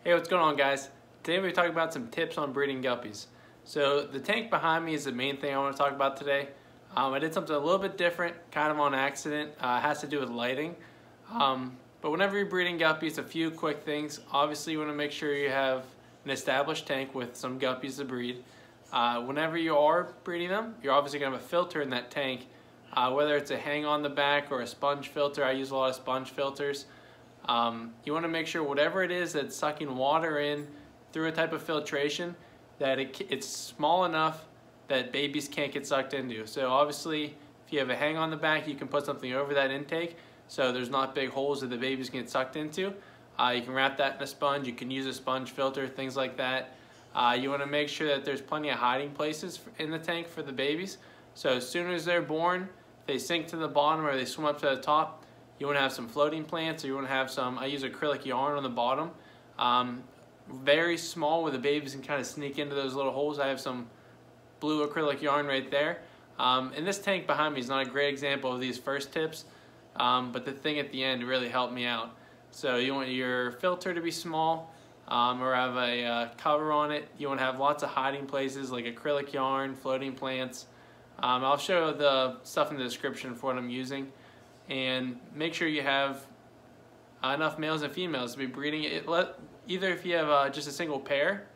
Hey, what's going on, guys? Today we're talking about some tips on breeding guppies. So the tank behind me is the main thing I want to talk about today. I did something a little bit different, kind of on accident. It has to do with lighting. But whenever you're breeding guppies, a few quick things. Obviously, you want to make sure you have an established tank with some guppies to breed. Whenever you are breeding them, you're obviously going to have a filter in that tank. Whether it's a hang on the back or a sponge filter, I use a lot of sponge filters. You want to make sure whatever it is that's sucking water in through a type of filtration, that it's small enough that babies can't get sucked into. So obviously, if you have a hang on the back, you can put something over that intake so there's not big holes that the babies can get sucked into. You can wrap that in a sponge. You can use a sponge filter, things like that. You want to make sure that there's plenty of hiding places in the tank for the babies. So as soon as they're born, they sink to the bottom or they swim up to the top, you want to have some floating plants, or you want to have some, I use acrylic yarn on the bottom. Very small where the babies can kind of sneak into those little holes. I have some blue acrylic yarn right there. And this tank behind me is not a great example of these first tips, but the thing at the end really helped me out. So you want your filter to be small, or have a cover on it. You want to have lots of hiding places like acrylic yarn, floating plants. I'll show the stuff in the description for what I'm using. And make sure you have enough males and females to be breeding it. Either if you have just a single pair,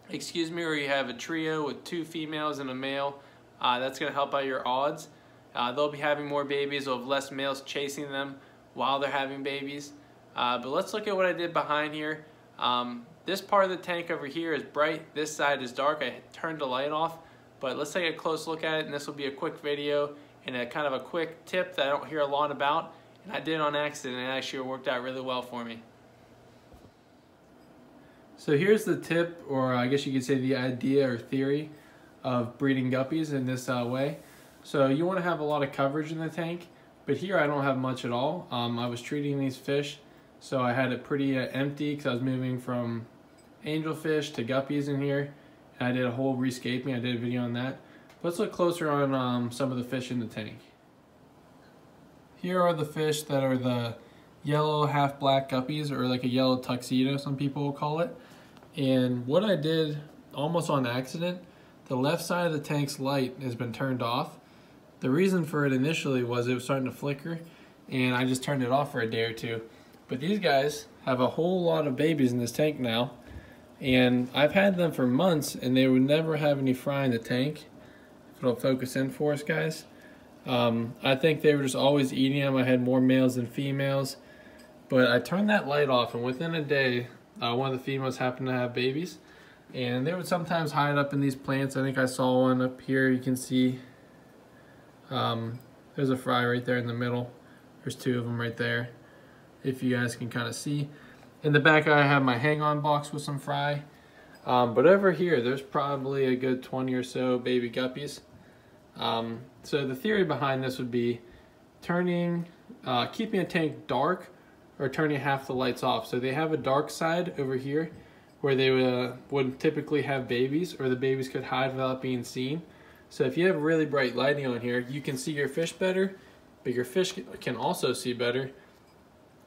or you have a trio with 2 females and a male, that's going to help out your odds. They'll be having more babies. They'll have less males chasing them while they're having babies. But let's look at what I did behind here. This part of the tank over here is bright. This side is dark. I turned the light off. But let's take a close look at it, and this will be a quick video and a kind of a quick tip that I don't hear a lot about, and I did it on accident, and it actually worked out really well for me. So here's the tip, or I guess you could say the idea or theory of breeding guppies in this way. So you want to have a lot of coverage in the tank, but here I don't have much at all. I was treating these fish, so I had it pretty empty because I was moving from angelfish to guppies in here. I did a whole rescaping. I did a video on that. Let's look closer on some of the fish in the tank. Here are the fish that are the yellow half black guppies, or like a yellow tuxedo, some people will call it. And what I did almost on accident, the left side of the tank's light has been turned off. The reason for it initially was it was starting to flicker, and I just turned it off for a day or two. But these guys have a whole lot of babies in this tank now. And I've had them for months, and they would never have any fry in the tank. If it'll focus in for us, guys. I think they were just always eating them. I had more males than females. But I turned that light off, and within a day, one of the females happened to have babies. And they would sometimes hide up in these plants. I think I saw one up here. You can see there's a fry right there in the middle. There's 2 of them right there, if you guys can kind of see. In the back, I have my hang-on box with some fry. But over here, there's probably a good 20 or so baby guppies. So the theory behind this would be keeping a tank dark, or turning half the lights off. So they have a dark side over here where they would typically have babies, or the babies could hide without being seen. So if you have really bright lighting on here, you can see your fish better, but your fish can also see better,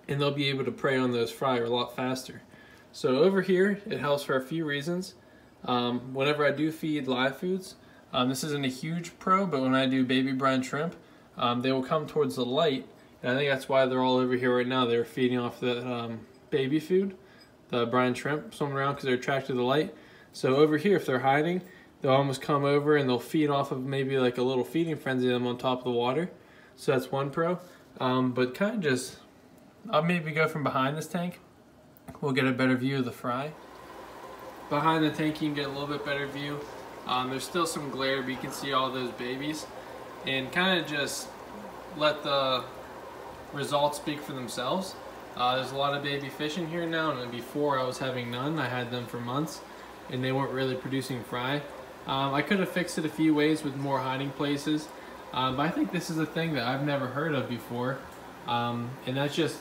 and they'll be able to prey on those fry a lot faster. So over here, it helps for a few reasons. Whenever I do feed live foods, this isn't a huge pro, but when I do baby brine shrimp, they will come towards the light, and I think that's why they're all over here right now. They're feeding off the baby food, the brine shrimp, swimming around because they're attracted to the light. So over here, if they're hiding, they'll almost come over and they'll feed off of maybe like a little feeding frenzy of them on top of the water. So that's one pro. But kind of just, I'll maybe go from behind this tank. We'll get a better view of the fry. Behind the tank, you can get a little bit better view. There's still some glare, but you can see all those babies. And kind of just let the results speak for themselves. There's a lot of baby fish in here now, and before I was having none. I had them for months, and they weren't really producing fry. I could have fixed it a few ways with more hiding places, but I think this is a thing that I've never heard of before. And that's just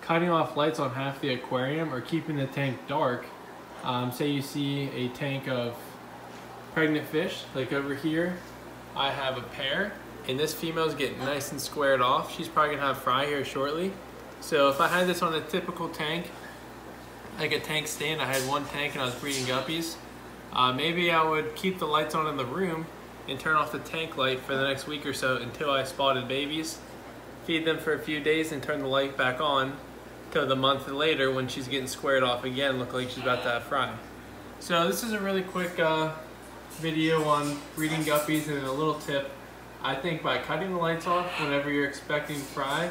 cutting off lights on half the aquarium, or keeping the tank dark. Say you see a tank of pregnant fish, like over here, I have a pair, and this female's getting nice and squared off. She's probably gonna have fry here shortly. So if I had this on a typical tank, like a tank stand. I had one tank and I was breeding guppies. Maybe I would keep the lights on in the room and turn off the tank light for the next week or so until I spotted babies. Feed them for a few days and turn the light back on till the month later when she's getting squared off again, look like she's about to have fry. So this is a really quick video on breeding guppies, and a little tip. I think by cutting the lights off whenever you're expecting fry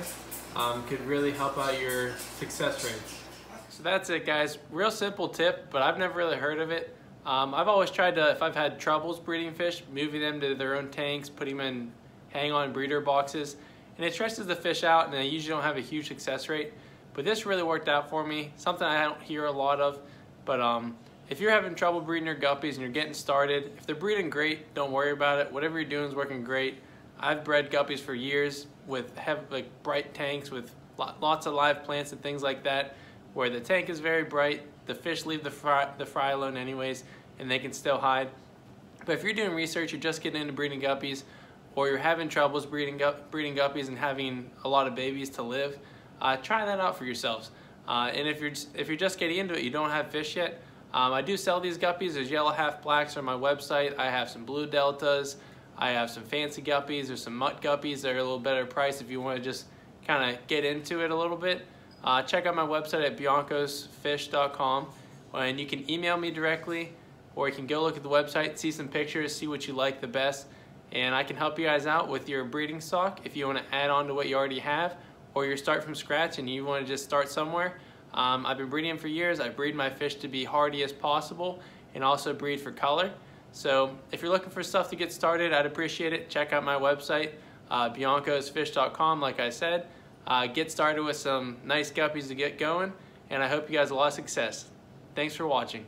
could really help out your success rates. So that's it, guys. Real simple tip, but I've never really heard of it. I've always tried to, if I've had troubles breeding fish, moving them to their own tanks, putting them in hang-on breeder boxes, and it stresses the fish out, and they usually don't have a huge success rate. But this really worked out for me, something I don't hear a lot of. But if you're having trouble breeding your guppies and you're getting started, if they're breeding great, don't worry about it. Whatever you're doing is working great. I've bred guppies for years with like bright tanks with lots of live plants and things like that, where the tank is very bright, the fish leave the fry alone anyways, and they can still hide. But if you're doing research, you're just getting into breeding guppies, or you're having troubles breeding guppies and having a lot of babies to live, try that out for yourselves. And if you're just getting into it, you don't have fish yet, I do sell these guppies. There's yellow half blacks on my website. I have some blue deltas. I have some fancy guppies. There's some mutt guppies that are a little better price if you want to just kind of get into it a little bit. Check out my website at biancosfish.com, and you can email me directly, or you can go look at the website, see some pictures, see what you like the best, and I can help you guys out with your breeding stock if you want to add on to what you already have, or you start from scratch and you want to just start somewhere. I've been breeding them for years. I breed my fish to be hardy as possible and also breed for color. So if you're looking for stuff to get started, I'd appreciate it. Check out my website, biancosfish.com, like I said. Get started with some nice guppies to get going, and I hope you guys have a lot of success. Thanks for watching.